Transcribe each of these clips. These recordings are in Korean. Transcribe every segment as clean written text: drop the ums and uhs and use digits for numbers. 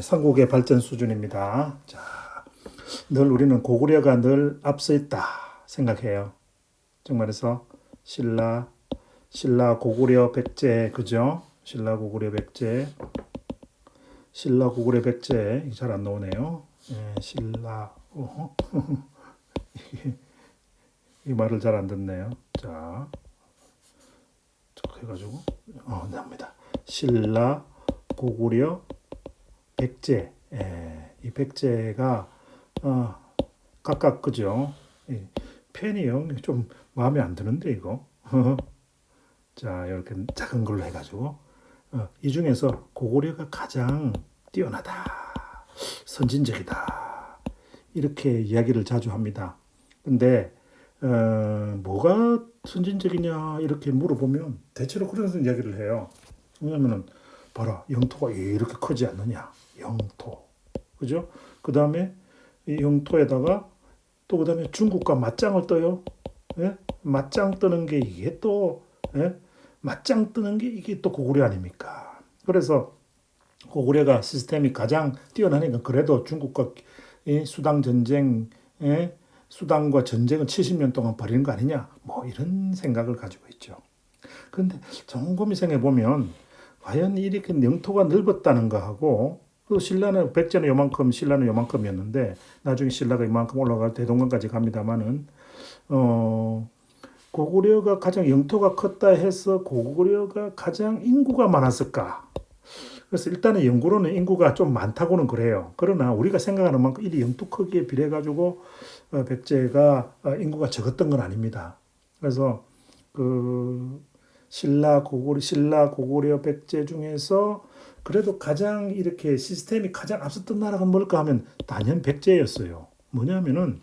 삼국의 발전 수준입니다. 자, 늘 우리는 고구려가 늘 앞서 있다 생각해요. 즉 말해서 신라 고구려 백제 그죠? 신라 고구려 백제 잘 안 나오네요. 예, 이 말을 잘 안 듣네요. 자, 해가지고 나옵니다. 신라 고구려 백제. 이 백제가 각각 그죠? 펜이요 좀 마음에 안 드는데 이거. 자, 이렇게 작은 걸로 해가지고 이 중에서 고구려가 가장 뛰어나다, 선진적이다 이렇게 이야기를 자주 합니다. 근데 뭐가 선진적이냐 이렇게 물어보면 대체로 그런 이야기를 해요. 왜냐면은 봐라, 영토가 이렇게 크지 않느냐, 영토, 그죠? 그 다음에 이 영토에다가 또 그 다음에 중국과 맞짱을 떠요. 예? 맞짱 뜨는 게 이게 또 맞짱 뜨는 게 이게 또 고구려 아닙니까? 그래서 고구려가 시스템이 가장 뛰어나니까 그래도 중국과 수당 전쟁, 수당과 전쟁은 70년 동안 벌이는 거 아니냐? 뭐 이런 생각을 가지고 있죠. 그런데 곰곰이 생각해 보면 과연 이렇게 영토가 넓었다는 거하고 그 신라는 백제는 요만큼 신라는 요만큼이었는데 나중에 신라가 이만큼 올라가 대동강까지 갑니다마는 고구려가 가장 영토가 컸다 해서 고구려가 가장 인구가 많았을까? 그래서 일단은 연구로는 인구가 좀 많다고는 그래요. 그러나 우리가 생각하는 만큼 이 영토 크기에 비례해 가지고 백제가 인구가 적었던 건 아닙니다. 그래서 그 신라 고구려 백제 중에서 그래도 가장 이렇게 시스템이 가장 앞섰던 나라가 뭘까 하면 단연 백제였어요. 뭐냐면은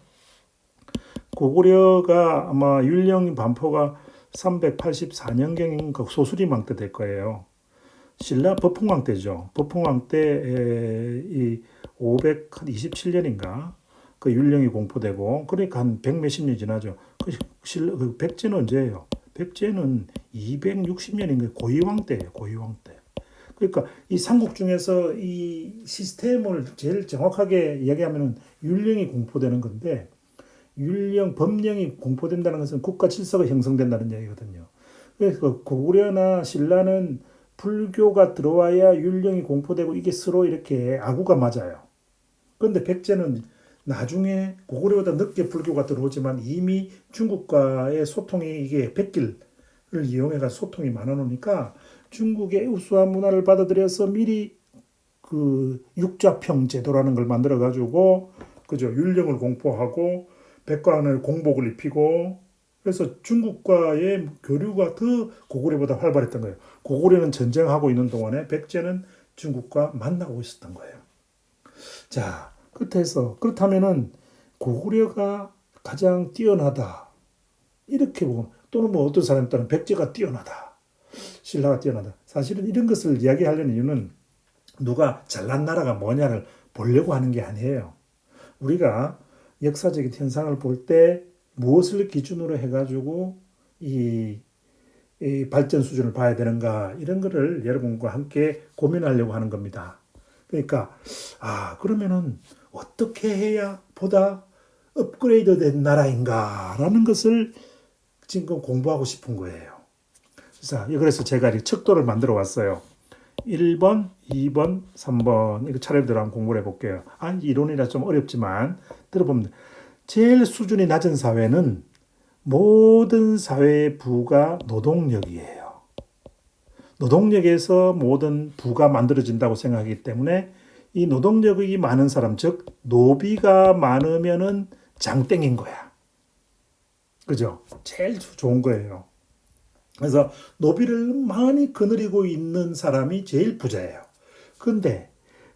고구려가 아마 율령 반포가 384년경인 그 소수리망 때 될 거예요. 신라 법흥왕 때죠. 법흥왕 때 이 527년인가 그 율령이 공포되고 그러니까 한 백 몇십 년 지나죠. 그 백제는 언제예요? 백제는 260년인가 고이왕 때예요. 고이왕 때. 그러니까 이 삼국 중에서 이 시스템을 제일 정확하게 이야기하면은 율령이 공포되는 건데 법령이 공포된다는 것은 국가 질서가 형성된다는 얘기거든요. 그래서 고구려나 신라는 불교가 들어와야 율령이 공포되고 이게 서로 이렇게 아구가 맞아요. 그런데 백제는 나중에 고구려보다 늦게 불교가 들어오지만 이미 중국과의 소통이 이게 백길을 이용해서 소통이 많아 놓으니까 중국의 우수한 문화를 받아들여서 미리 그 육좌평 제도라는 걸 만들어 가지고 그죠, 율령을 공포하고 백관을 공복을 입히고 그래서 중국과의 교류가 더 고구려보다 활발했던 거예요. 고구려는 전쟁하고 있는 동안에 백제는 중국과 만나고 있었던 거예요. 자, 그렇다면은 고구려가 가장 뛰어나다 이렇게 보면 또는 뭐 어떤 사람에 따른 백제가 뛰어나다, 신라가 뛰어나다. 사실은 이런 것을 이야기하려는 이유는 누가 잘난 나라가 뭐냐를 보려고 하는 게 아니에요. 우리가 역사적인 현상을 볼 때 무엇을 기준으로 해가지고 이 발전 수준을 봐야 되는가 이런 거를 여러분과 함께 고민하려고 하는 겁니다. 그러니까 그러면은 어떻게 해야 보다 업그레이드된 나라인가라는 것을 지금 공부하고 싶은 거예요. 그래서 제가 이 척도를 만들어 왔어요. 1번, 2번, 3번 이거 차례대로 한번 공부를 해볼게요. 이론이라 좀 어렵지만 들어보면 제일 수준이 낮은 사회는 모든 사회의 부가 노동력이에요. 노동력에서 모든 부가 만들어진다고 생각하기 때문에 이 노동력이 많은 사람, 즉 노비가 많으면은 장땡인 거야. 그죠? 제일 좋은 거예요. 그래서 노비를 많이 거느리고 있는 사람이 제일 부자예요. 그런데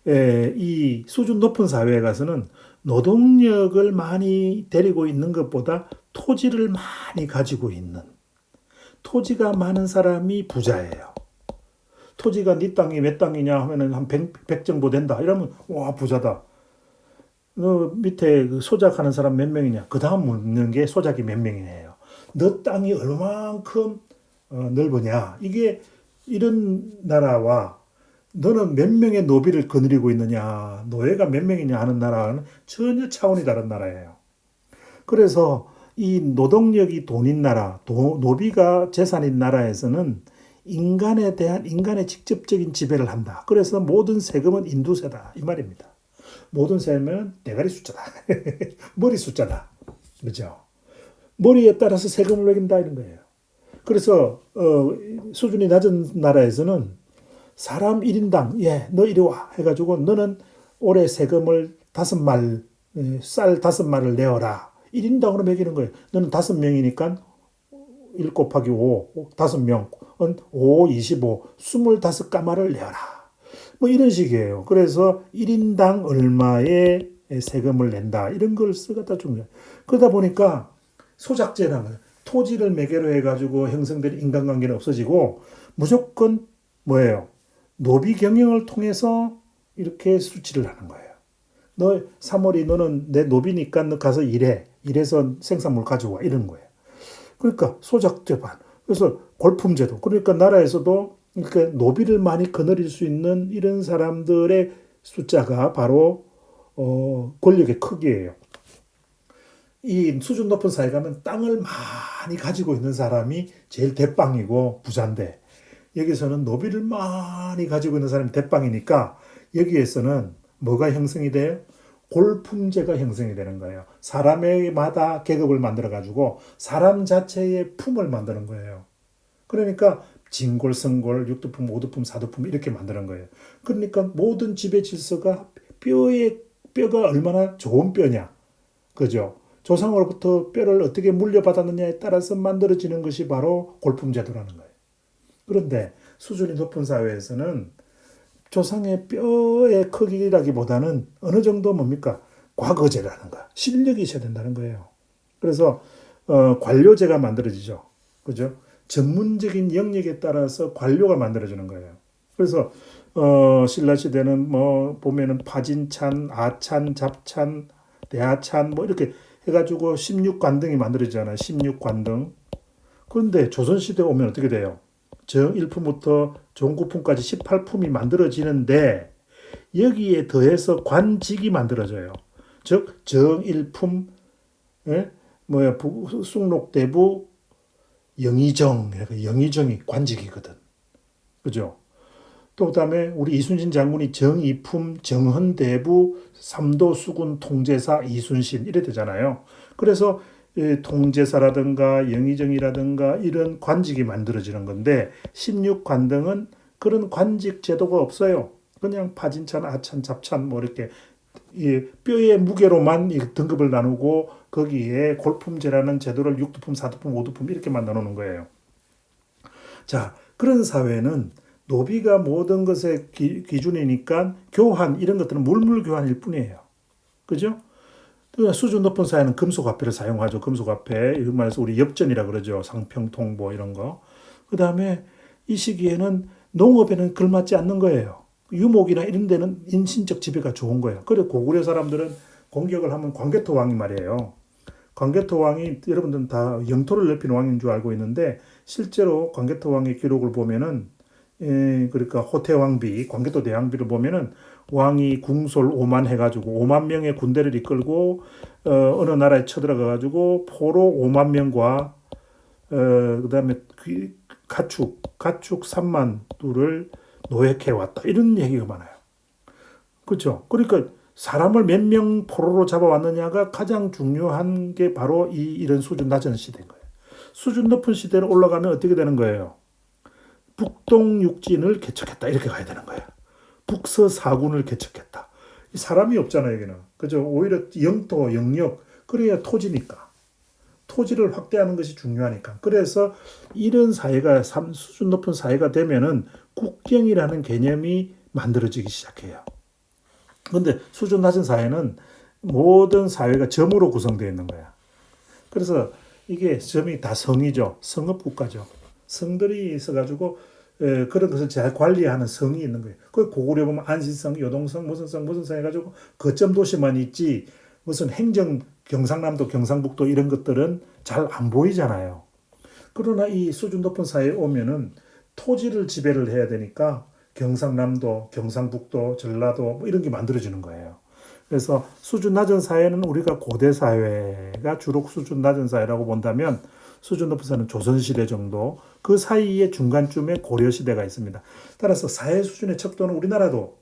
이 수준 높은 사회에 가서는 노동력을 많이 데리고 있는 것보다 토지를 많이 가지고 있는 토지가 많은 사람이 부자예요. 토지가 네 땅이 몇 땅이냐 하면은 한 100 정도 된다. 이러면 와 부자다. 너 밑에 그 소작하는 사람 몇 명이냐? 그 다음 묻는 게 소작이 몇 명이에요. 너 땅이 얼마만큼 넓으냐? 이게 이런 나라와 너는 몇 명의 노비를 거느리고 있느냐, 노예가 몇 명이냐 하는 나라는 전혀 차원이 다른 나라예요. 그래서 이 노동력이 돈인 나라, 노비가 재산인 나라에서는 인간에 대한 인간의 직접적인 지배를 한다. 그래서 모든 세금은 인두세다 이 말입니다. 모든 세금은 대가리 숫자다. 머리 숫자다. 그죠? 머리에 따라서 세금을 매긴다 이런 거예요. 그래서 수준이 낮은 나라에서는 사람 1인당 너 이리 와 해가지고 너는 올해 세금을 5말 쌀 5말을 내어라. 1인당으로 매기는 거예요. 너는 5명이니까 1 곱하기 5, 5명, 5, 25, 25까마를 내어라. 뭐 이런 식이에요. 그래서 1인당 얼마의 세금을 낸다. 이런 걸 쓰겠다 준 거예요. 그러다 보니까 소작제라는 거예요. 토지를 매개로 해가지고 형성된 인간관계는 없어지고 무조건 뭐예요? 노비 경영을 통해서 이렇게 수치를 하는 거예요. 너 3월이 너는 내 노비니까 너 가서 일해. 일해서 생산물 가져와. 이런 거예요. 그러니까 소작제반. 그래서 골품제도. 그러니까 나라에서도 이렇게 노비를 많이 거느릴 수 있는 이런 사람들의 숫자가 바로 권력의 크기예요. 이 수준 높은 사회 가면 땅을 많이 가지고 있는 사람이 제일 대빵이고 부자인데 여기서는 노비를 많이 가지고 있는 사람이 대빵이니까 여기에서는 뭐가 형성이 돼요? 골품제가 형성이 되는 거예요. 사람마다 계급을 만들어가지고 사람 자체의 품을 만드는 거예요. 그러니까 진골, 성골, 육두품, 오두품, 사두품 이렇게 만드는 거예요. 그러니까 모든 지배 질서가 뼈가 얼마나 좋은 뼈냐. 그죠? 조상으로부터 뼈를 어떻게 물려받았느냐에 따라서 만들어지는 것이 바로 골품제도라는 거예요. 그런데 수준이 높은 사회에서는 조상의 뼈의 크기라기보다는 어느 정도 뭡니까? 과거제라는 거, 실력이 있어야 된다는 거예요. 그래서 관료제가 만들어지죠. 그죠? 전문적인 영역에 따라서 관료가 만들어지는 거예요. 그래서 신라 시대는 뭐 보면은 파진찬, 아찬, 잡찬, 대하찬 뭐 이렇게 해가지고 16관등이 만들어지잖아요. 16관등. 그런데 조선시대 오면 어떻게 돼요? 정1품부터 종9품까지 18품이 만들어지는데 여기에 더해서 관직이 만들어져요. 즉 정1품 숭록대부 영의정, 영의정이 관직이거든. 그죠? 또 그다음에 우리 이순신 장군이 정2품 정헌대부 삼도수군 통제사 이순신 이래 되잖아요. 그래서 통제사라든가 영의정이라든가 이런 관직이 만들어지는 건데 16관등은 그런 관직 제도가 없어요. 그냥 파진찬, 아찬, 잡찬 뭐 이렇게 뼈의 무게로만 등급을 나누고 거기에 골품제라는 제도를 6두품, 4두품, 5두품 이렇게만 나누는 거예요. 자, 그런 사회는 노비가 모든 것의 기준이니까 교환 이런 것들은 물물교환일 뿐이에요. 그죠? 수준 높은 사회는 금속화폐를 사용하죠. 금속화폐, 이런 말해서 우리 엽전이라 그러죠. 상평통보 이런 거. 그 다음에 이 시기에는 농업에는 걸맞지 않는 거예요. 유목이나 이런 데는 인신적 지배가 좋은 거예요. 그래 고구려 사람들은 공격을 하면 광개토 왕이 말이에요. 광개토 왕이 여러분들은 다 영토를 넓힌 왕인 줄 알고 있는데 실제로 광개토 왕의 기록을 보면은 그러니까 호태왕비, 광개토 대왕비를 보면은 왕이 궁솔 5만 해가지고 5만 명의 군대를 이끌고 어느 나라에 쳐들어가가지고 포로 5만 명과 그다음에 가축 3만 두를 노획해 왔다 이런 얘기가 많아요. 그렇죠? 그러니까 사람을 몇 명 포로로 잡아왔느냐가 가장 중요한 게 바로 이런 수준 낮은 시대인 거예요. 수준 높은 시대로 올라가면 어떻게 되는 거예요? 북동육진을 개척했다 이렇게 가야 되는 거예요. 북서사군을 개척했다. 사람이 없잖아요 여기는. 그죠? 오히려 영토, 영역 그래야 토지니까. 토지를 확대하는 것이 중요하니까. 그래서 이런 사회가 수준 높은 사회가 되면은 국경이라는 개념이 만들어지기 시작해요. 그런데 수준 낮은 사회는 모든 사회가 점으로 구성되어 있는 거야. 그래서 이게 점이 다 성이죠. 성읍국가죠. 성들이 있어가지고 그런 것을 잘 관리하는 성이 있는 거예요. 그 고구려 보면 안시성, 요동성, 무슨 성 해가지고 거점 도시만 있지 무슨 행정 경상남도, 경상북도 이런 것들은 잘 안 보이잖아요. 그러나 이 수준 높은 사회에 오면은 토지를 지배를 해야 되니까 경상남도, 경상북도, 전라도 뭐 이런 게 만들어지는 거예요. 그래서 수준 낮은 사회는 우리가 고대 사회가 주로 수준 낮은 사회라고 본다면 수준 높은 사회는 조선시대 정도, 그 사이에 중간쯤에 고려시대가 있습니다. 따라서 사회 수준의 척도는 우리나라도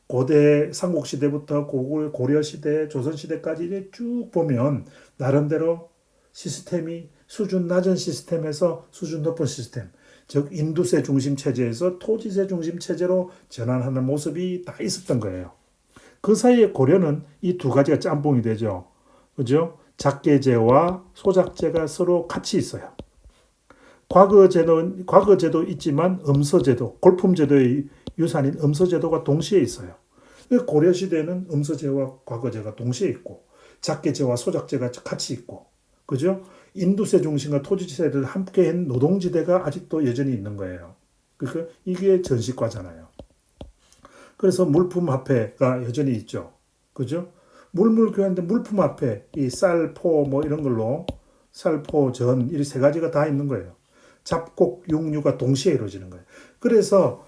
고대 삼국시대부터 고려시대, 조선시대까지 쭉 보면 나름대로 시스템이 수준 낮은 시스템에서 수준 높은 시스템, 즉 인두세 중심 체제에서 토지세 중심 체제로 전환하는 모습이 다 있었던 거예요. 그 사이에 고려는 이 두 가지가 짬뽕이 되죠. 그죠? 작계제와 소작제가 서로 같이 있어요. 과거제도 있지만 음서제도, 골품제도의 유산인 음서제도가 동시에 있어요. 고려시대는 음서제와 과거제가 동시에 있고, 작계제와 소작제가 같이 있고, 그죠? 인두세 중심과 토지세를 함께한 노동지대가 아직도 여전히 있는 거예요. 그러니까 이게 전시과잖아요. 그래서 물품화폐가 여전히 있죠. 그죠? 물물교환인데 물품화폐, 이 쌀, 포, 뭐 이런 걸로 쌀, 포, 전, 이 세 가지가 다 있는 거예요. 잡곡, 육류가 동시에 이루어지는 거예요. 그래서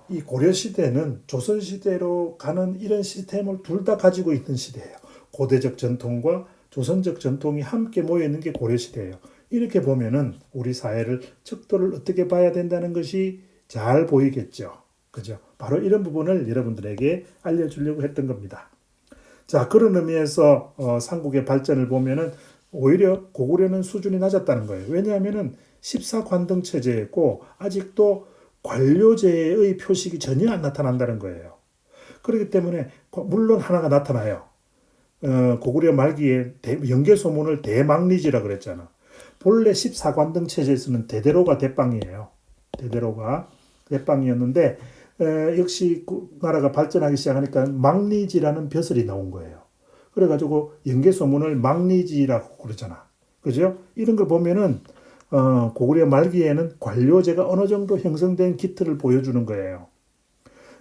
이 고려시대는 조선시대로 가는 이런 시스템을 둘 다 가지고 있는 시대예요. 고대적 전통과 조선적 전통이 함께 모여 있는 게 고려시대예요. 이렇게 보면은 우리 사회를 척도를 어떻게 봐야 된다는 것이 잘 보이겠죠. 그죠? 바로 이런 부분을 여러분들에게 알려주려고 했던 겁니다. 자, 그런 의미에서 삼국의 발전을 보면은 오히려 고구려는 수준이 낮았다는 거예요. 왜냐하면은 14관등 체제였고 아직도 관료제의 표식이 전혀 안 나타난다는 거예요. 그렇기 때문에 물론 하나가 나타나요. 고구려 말기에 연개소문을 대망리지라 그랬잖아. 본래 14관등 체제에서는 대대로가 대빵이에요. 대대로가 대빵이었는데 역시 나라가 발전하기 시작하니까 망리지라는 벼슬이 나온 거예요. 그래가지고 연개소문을 망리지라고 그러잖아. 그죠? 이런 걸 보면은 고구려 말기에는 관료제가 어느 정도 형성된 기틀을 보여주는 거예요.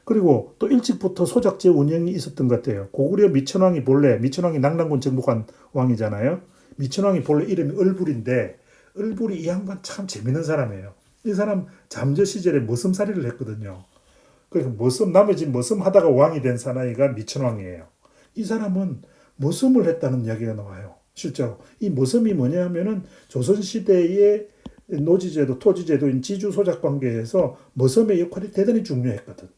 그리고 또 일찍부터 소작제 운영이 있었던 것 같아요. 고구려 미천왕이 본래, 미천왕이 낙랑군 정복한 왕이잖아요. 미천왕이 본래 이름이 을불인데 을불이 이 양반 참 재밌는 사람이에요. 이 사람 잠저 시절에 머슴살이를 했거든요. 그래서 나머지 머슴 하다가 왕이 된 사나이가 미천왕이에요. 이 사람은 머슴을 했다는 이야기가 나와요. 실제로. 이 머슴이 뭐냐 하면은 조선시대의 노지제도, 토지제도인 지주소작 관계에서 머슴의 역할이 대단히 중요했거든.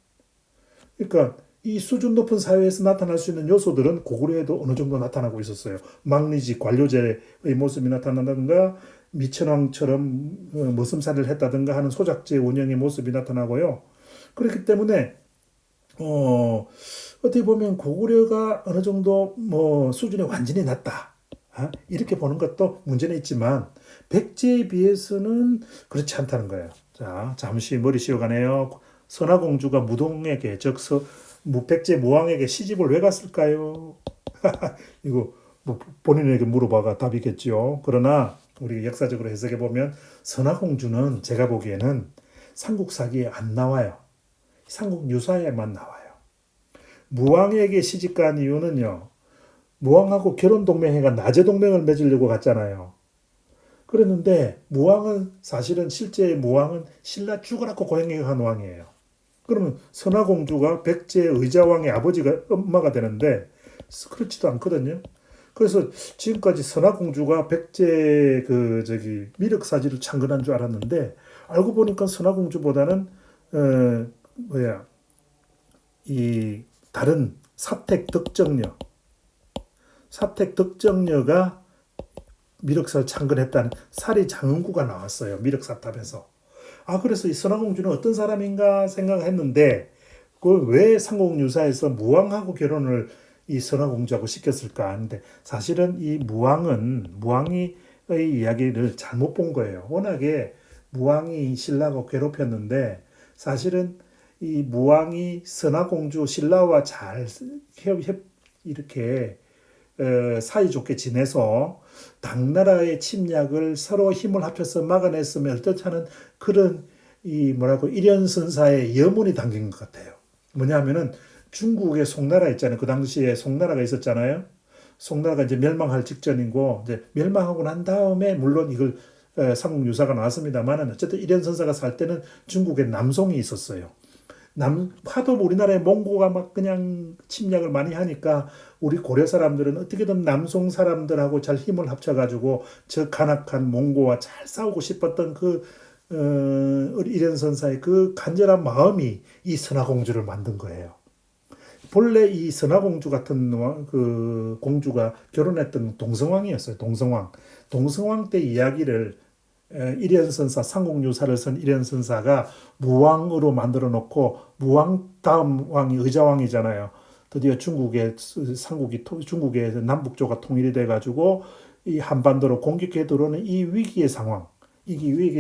그러니까 이 수준 높은 사회에서 나타날 수 있는 요소들은 고구려에도 어느 정도 나타나고 있었어요. 망리지, 관료제의 모습이 나타난다든가 미천왕처럼 머슴살이를 했다든가 하는 소작제 운영의 모습이 나타나고요. 그렇기 때문에 어떻게 보면 고구려가 어느 정도 수준이 완전히 낮다. 이렇게 보는 것도 문제는 있지만 백제에 비해서는 그렇지 않다는 거예요. 자, 잠시 머리 쉬어가네요. 선화공주가 무동에게 즉 백제 무왕에게 시집을 왜 갔을까요? 이거 본인에게 물어봐가 답이겠죠. 그러나 우리가 역사적으로 해석해 보면 선화공주는 제가 보기에는 삼국사기에 안 나와요. 삼국유사에만 나와요. 무왕에게 시집간 이유는요. 무왕하고 결혼동맹회가 나제동맹을 맺으려고 갔잖아요. 그랬는데 무왕은 사실은 실제 무왕은 신라 죽으라고 고행한 왕이에요. 그러면 선화공주가 백제 의자왕의 엄마가 되는데 그렇지도 않거든요. 그래서 지금까지 선화공주가 백제 미륵사지를 창건한 줄 알았는데 알고 보니까 선화공주보다는 이 다른 사택 덕정녀가 미륵사를 창건했다는 사리 장흥구가 나왔어요. 미륵사탑에서. 그래서 이 선화공주는 어떤 사람인가 생각했는데 그걸 왜 삼국유사에서 무왕하고 결혼을 이 선화공주하고 시켰을까 하는데 사실은 이 무왕의 이야기를 잘못 본 거예요. 워낙에 무왕이 신라하고 괴롭혔는데 사실은 이 무왕이 선화공주 신라와 잘 이렇게 사이좋게 지내서 당나라의 침략을 서로 힘을 합쳐서 막아냈으면 어떻다는 그런 일연선사의 염원이 담긴 것 같아요. 뭐냐면은 중국의 송나라 있잖아요. 그 당시에 송나라가 있었잖아요. 송나라가 이제 멸망할 직전이고 이제 멸망하고 난 다음에 물론 이걸 삼국유사가 나왔습니다만은 어쨌든 일연선사가 살 때는 중국에 남송이 있었어요. 하도 우리나라에 몽고가 막 그냥 침략을 많이 하니까 우리 고려 사람들은 어떻게든 남송 사람들하고 잘 힘을 합쳐가지고 저 간악한 몽고와 잘 싸우고 싶었던 우리 이련선사의 그 간절한 마음이 이 선화공주를 만든 거예요. 본래 이 선화공주 같은 그 공주가 결혼했던 동성왕이었어요. 동성왕 때 이야기를 일현선사 상국유사를 쓴 일현선사가 무왕으로 만들어 놓고 무왕 다음 왕이 의자왕이잖아요. 드디어 중국의 남북조가 통일이 돼가지고 이 한반도로 공격해 들어오는 이 위기의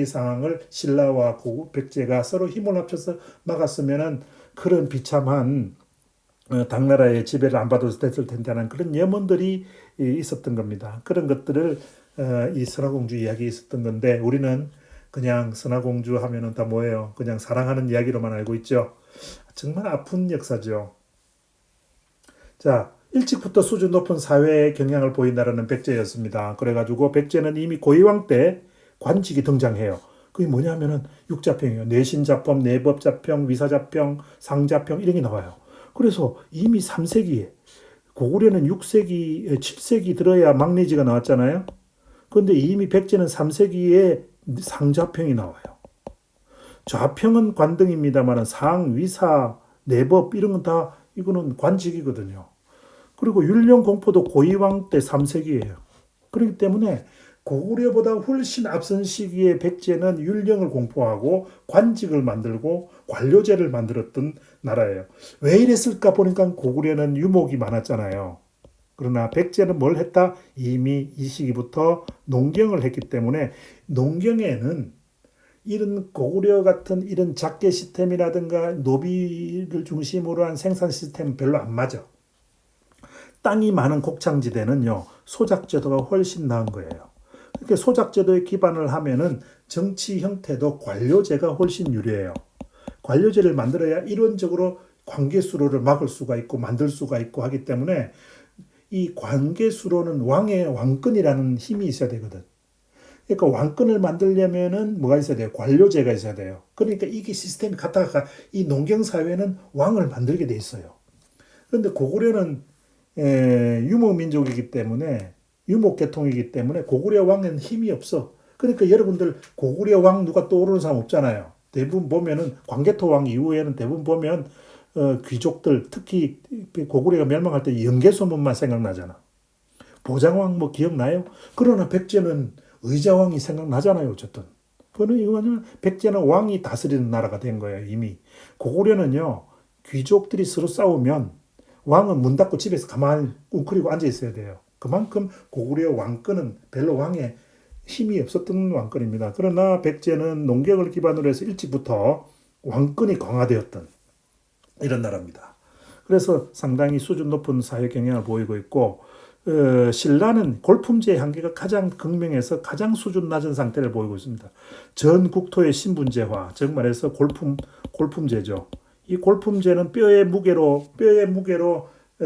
상황을 신라와 백제가 서로 힘을 합쳐서 막았으면은 그런 비참한 당나라의 지배를 안 받아도 됐을 텐데라는 그런 염원들이 있었던 겁니다. 그런 것들을 이 선화공주 이야기에 있었던 건데 우리는 그냥 선화공주 하면은 다 뭐예요? 그냥 사랑하는 이야기로만 알고 있죠. 정말 아픈 역사죠. 자, 일찍부터 수준 높은 사회의 경향을 보인다라는 백제였습니다. 그래가지고 백제는 이미 고이왕 때 관직이 등장해요. 그게 뭐냐면은 육자평이에요. 내신자법, 내법자평, 위사자평, 상자평 이런 게 나와요. 그래서 이미 3세기에 고구려는 6세기, 7세기 들어야 막내지가 나왔잖아요. 그런데 이미 백제는 3세기에 상자평이 나와요. 좌평은 관등입니다만 상, 위사, 내법 이런 건 다 이거는 관직이거든요. 그리고 율령공포도 고이왕 때 3세기예요. 그렇기 때문에 고구려보다 훨씬 앞선 시기에 백제는 율령을 공포하고 관직을 만들고 관료제를 만들었던 나라예요. 왜 이랬을까 보니까 고구려는 유목이 많았잖아요. 그러나 백제는 뭘 했다? 이미 이 시기부터 농경을 했기 때문에 농경에는 이런 고구려 같은 이런 작계 시스템이라든가 노비를 중심으로 한 생산 시스템은 별로 안 맞아. 땅이 많은 곡창지대는요, 소작제도가 훨씬 나은 거예요. 이렇게 소작제도에 기반을 하면은 정치 형태도 관료제가 훨씬 유리해요. 관료제를 만들어야 이론적으로 관계수로를 막을 수가 있고 만들 수가 있고 하기 때문에 이 관계수로는 왕권이라는 힘이 있어야 되거든. 그러니까 왕권을 만들려면은 뭐가 있어야 돼요? 관료제가 있어야 돼요. 그러니까 이게 시스템이 갔다가 이 농경사회는 왕을 만들게 돼 있어요. 그런데 고구려는 유목민족이기 때문에 유목계통이기 때문에 고구려 왕에는 힘이 없어. 그러니까 여러분들 고구려 왕 누가 떠오르는 사람 없잖아요. 대부분 보면은 광개토 왕 이후에는 대부분 보면 귀족들 특히 고구려가 멸망할 때 영계소문만 생각나잖아. 보장왕 뭐 기억나요? 그러나 백제는 의자왕이 생각나잖아요. 어쨌든. 그거는 이거는 백제는 왕이 다스리는 나라가 된 거예요. 이미. 고구려는요. 귀족들이 서로 싸우면 왕은 문 닫고 집에서 가만히 웅크리고 앉아 있어야 돼요. 그만큼 고구려 왕권은 별로 왕에 힘이 없었던 왕권입니다. 그러나 백제는 농경을 기반으로 해서 일찍부터 왕권이 강화되었던 이런 나라입니다. 그래서 상당히 수준 높은 사회 경향을 보이고 있고 신라는 골품제의 한계가 가장 극명해서 가장 수준 낮은 상태를 보이고 있습니다. 전 국토의 신분제화, 즉 말해서 골품제죠. 이 골품제는 뼈의 무게로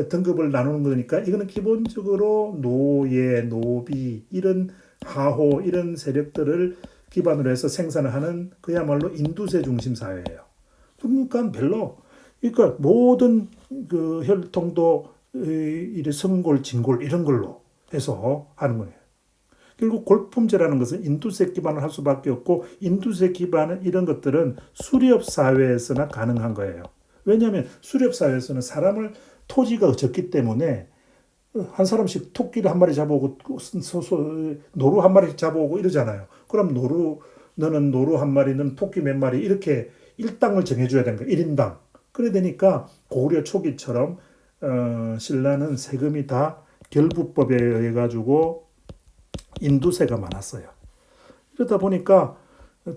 등급을 나누는 거니까 이거는 기본적으로 노예, 노비 이런 하호 이런 세력들을 기반으로 해서 생산을 하는 그야말로 인두세 중심 사회예요. 그러니까 그러니까 모든 그 혈통도 성골, 진골 이런 걸로 해서 하는 거예요. 결국 골품제라는 것은 인두세 기반을 할 수밖에 없고 인두세 기반은 이런 것들은 수렵 사회에서나 가능한 거예요. 왜냐하면 수렵 사회에서는 토지가 적기 때문에 한 사람씩 토끼를 한 마리 잡아오고 노루 한 마리 잡아오고 이러잖아요. 그럼 너는 노루 한 마리, 너는 토끼 몇 마리 이렇게 일당을 정해줘야 되는 거예요. 1인당. 그래 되니까 고구려 초기처럼 신라는 세금이 다 결부법에 의해 가지고 인두세가 많았어요. 이러다 보니까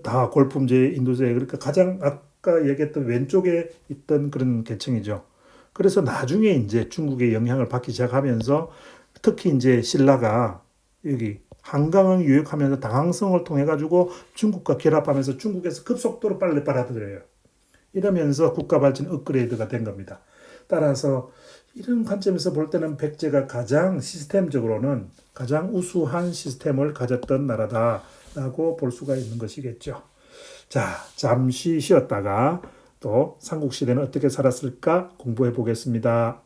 다 골품제, 인두세 그러니까 가장 아까 얘기했던 왼쪽에 있던 그런 계층이죠. 그래서 나중에 이제 중국의 영향을 받기 시작하면서 특히 이제 신라가 여기 한강을 유역하면서 당항성을 통해 가지고 중국과 결합하면서 중국에서 급속도로 빨리 빨아들여요. 이러면서 국가 발전 업그레이드가 된 겁니다. 따라서 이런 관점에서 볼 때는 백제가 가장 시스템적으로는 가장 우수한 시스템을 가졌던 나라다라고 볼 수가 있는 것이겠죠. 자, 잠시 쉬었다가 또 삼국시대는 어떻게 살았을까 공부해 보겠습니다.